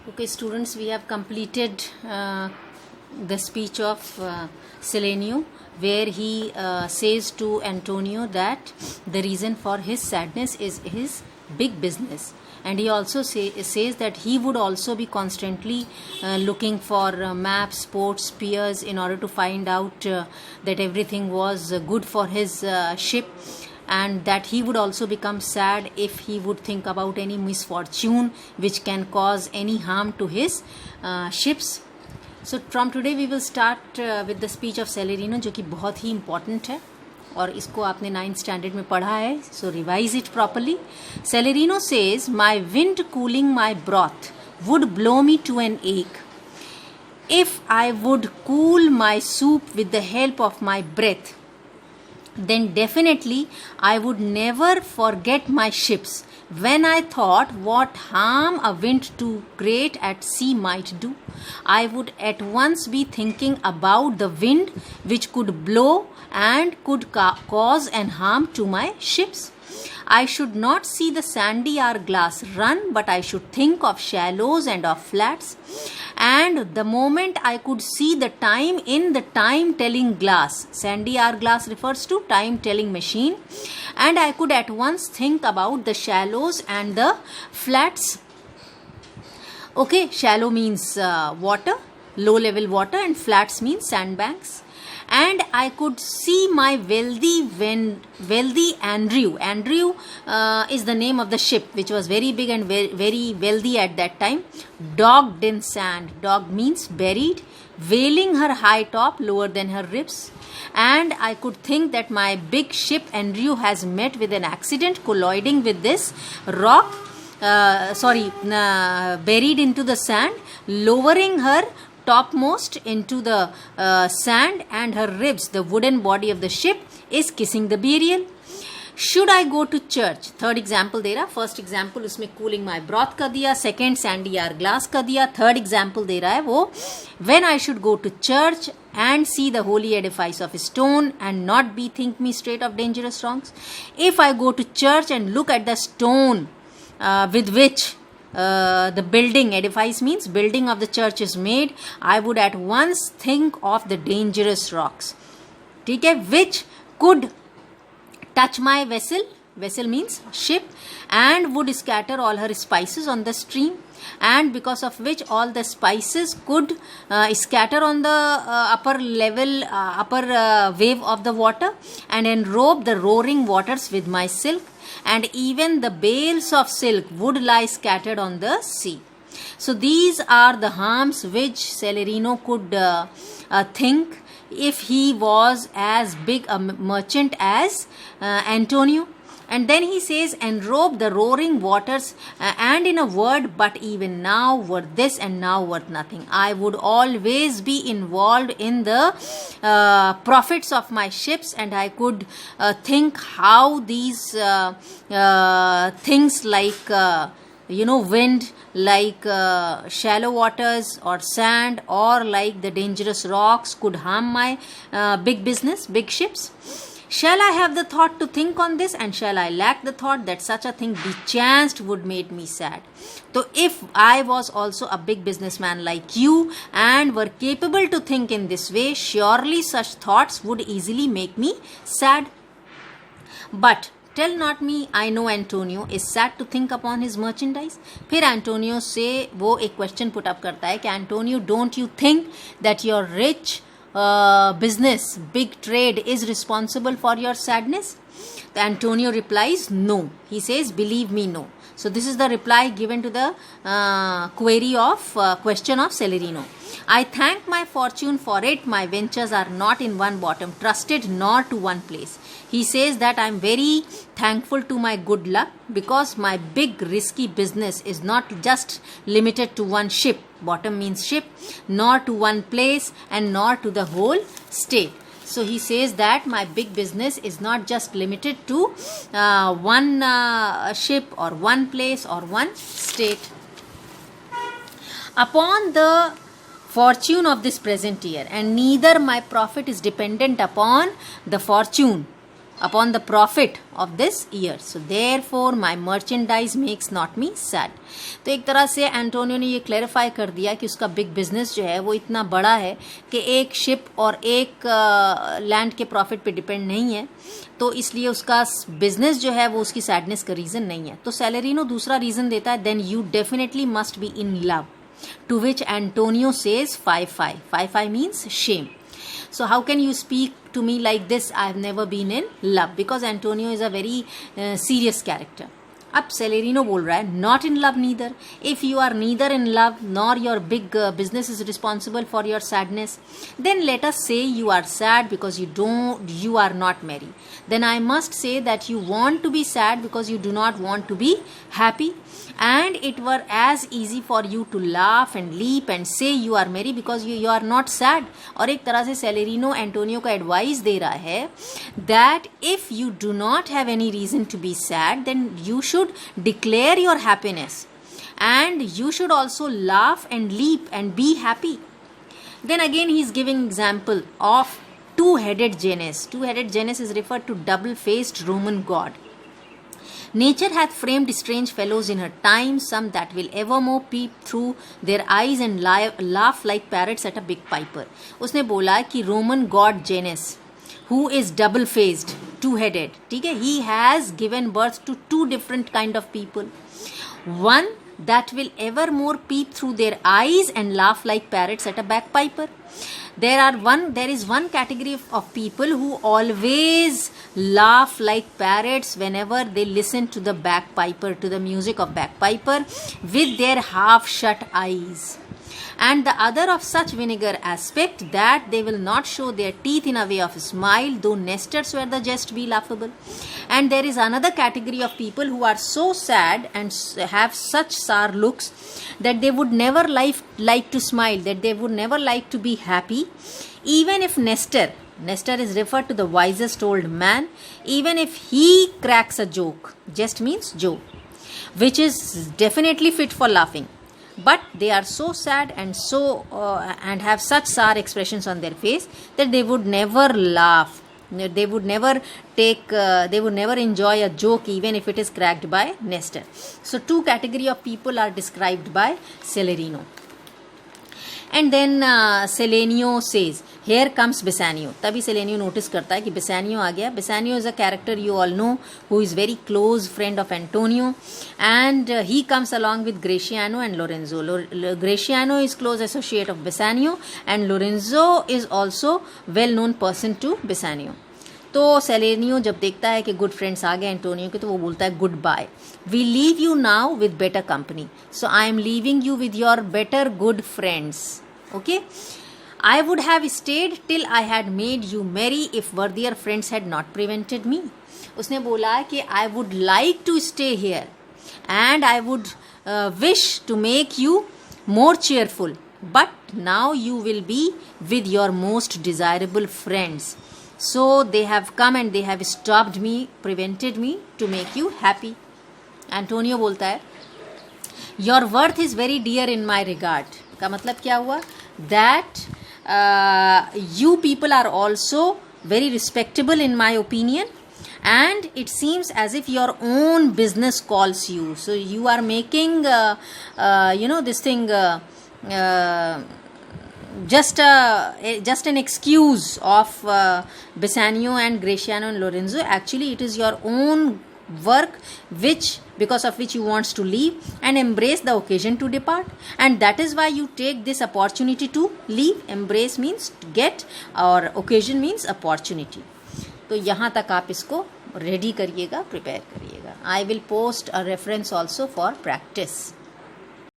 Okay, students, we have completed the speech of Selenio, where he says to Antonio that the reason for his sadness is his big business. And he also says that he would also be constantly looking for maps, sports, peers in order to find out that everything was good for his ship, and that he would also become sad if he would think about any misfortune which can cause any harm to his ships. So from today we will start with the speech of Celerino, जो कि बहुत ही important है और इसको आपने 9th standard में पढ़ा है. So revise it properly. Celerino says, my wind cooling my broth would blow me to an ache. If I would cool my soup with the help of my breath, then definitely I would never forget my ships. When I thought what harm a wind too great at sea might do, I would at once be thinking about the wind which could blow and could cause an harm to my ships. I should not see the sandy hourglass run, but I should think of shallows and of flats. And the moment I could see the time in the time-telling glass, sandy hourglass refers to time-telling machine, and I could at once think about the shallows and the flats. Okay, shallow means water, low-level water, and flats means sandbanks. And I could see my wealthy Andrew. Andrew is the name of the ship, which was very big and very wealthy at that time. Dogged in sand. Dogged means buried. Veiling her high top lower than her ribs. And I could think that my big ship Andrew has met with an accident, colliding with this rock. Buried into the sand, lowering her topmost into the sand, and her ribs, the wooden body of the ship, is kissing the burial. Should I go to church? Third example दे रहा. First example उसमें cooling my broth का दिया. Second sandy hourglass का दिया. Third example दे रहा है वो when I should go to church and see the holy edifice of stone and not bethink me straight of dangerous wrongs. If I go to church and look at the stone with which the building, edifice means building of the church, is made, I would at once think of the dangerous rocks, ठीक है, which could touch my vessel. Vessel means ship, and would scatter all her spices on the stream, and because of which all the spices could scatter on the upper wave of the water, and enrobe the roaring waters with my silk, and even the bales of silk would lie scattered on the sea. So these are the harms which Celerino could think if he was as big a merchant as Antonio. And then he says, enrobe the roaring waters, and in a word, but even now worth this and now worth nothing. I would always be involved in the profits of my ships, and I could think how these things like wind, like shallow waters or sand, or like the dangerous rocks could harm my big business, big ships. Shall I have the thought to think on this, and shall I lack the thought that such a thing bechanced would make me sad? So if I was also a big businessman like you and were capable to think in this way, surely such thoughts would easily make me sad. But tell not me, I know Antonio is sad to think upon his merchandise. फिर Antonio से वो एक question put up करता है कि Antonio, don't you think that your rich business, big trade is responsible for your sadness? The Antonio replies, no. He says, believe me, no. So this is the reply given to the question of Celerino. I thank my fortune for it. My ventures are not in one bottom trusted, nor to one place. He says that I am very thankful to my good luck, because my big risky business is not just limited to one ship, bottom means ship, nor to one place, and nor to the whole state. So he says that my big business is not just limited to one ship or one place or one state. Upon the fortune of this present year, and neither my profit is dependent upon the fortune upon the profit of this year, so therefore my merchandise makes not me sad. तो एक तरह से Antonio ने ये clarify कर दिया कि उसका बिग बिजनेस जो है वो इतना बड़ा है कि एक शिप और एक लैंड के प्रॉफिट पे डिपेंड नहीं है, तो इसलिए उसका बिजनेस जो है वो उसकी सैडनेस का रीज़न नहीं है. तो सेलेरिनो दूसरा रीज़न देता है, then you definitely must be in love, to which Antonio says 5-5. 5-5 means shame. So how can you speak to me like this? I have never been in love, because Antonio is a very serious character. अब सेलेरिनो बोल रहा है not in love neither. If you are neither in love nor your big business is responsible for your sadness, then let us say you are sad because you are not merry. Then I must say that you want to be sad because you do not want to be happy, and it were as easy for you to laugh and leap and say you are merry because you are not sad. और एक तरह से सेलेरिनो Antonio का advice दे रहा है that if you do not have any reason to be sad, then you should declare your happiness, and you should also laugh and leap and be happy. Then again he is giving example of two-headed Janus. Two-headed Janus is referred to double-faced Roman god. Nature hath framed strange fellows in her time, some that will evermore peep through their eyes and laugh like parrots at a big piper. उसने बोला कि Roman god Janus, who is double-faced, two-headed, ठीक है, he has given birth to two different kind of people. One that will evermore peep through their eyes and laugh like parrots at a bagpiper. There is one category of people who always laugh like parrots whenever they listen to the bagpiper, to the music of bagpiper, with their half shut eyes. And the other of such vinegar aspect that they will not show their teeth in a way of a smile, though nesters were the jest be laughable. And there is another category of people who are so sad and have such sour looks that they would never like to smile, that they would never like to be happy, even if Nestor is referred to the wisest old man, even if he cracks a joke. Jest means joke, which is definitely fit for laughing. But they are so sad and and have such sour expressions on their face that they would never laugh. They would never enjoy a joke even if it is cracked by Nestor. So two category of people are described by Celerino. And then Selenio says, here comes Bassanio. तभी Selenio notice करता है कि Bassanio आ गया. Bassanio is a character you all know who is very close friend of Antonio, and he comes along with Gratiano and Lorenzo. Gratiano is close associate of Bassanio, and Lorenzo is also well known person to Bassanio. तो सेलेनियो जब देखता है कि good friends आ गए Antonio के, तो वो बोलता है good bye, we leave you now with better company, so I am leaving you with your better good friends. Okay, I would have stayed till I had made you merry if worthier friends had not prevented me. उसने बोला कि I would like to stay here and I would wish to make you more cheerful, but now you will be with your most desirable friends. So they have come and they have stopped me, prevented me to make you happy. Antonio बोलता है your worth is very dear in my regard. का मतलब क्या हुआ? That you people are also very respectable in my opinion, and it seems as if your own business calls you, so you are making this thing just an excuse of Bassanio and Gratiano and Lorenzo. Actually it is your own work because of which you wants to leave and embrace the occasion to depart, and that is why you take this opportunity to leave. Embrace means get और occasion means opportunity. तो यहाँ तक आप इसको ready करिएगा, prepare करिएगा. I will post a reference also for practice.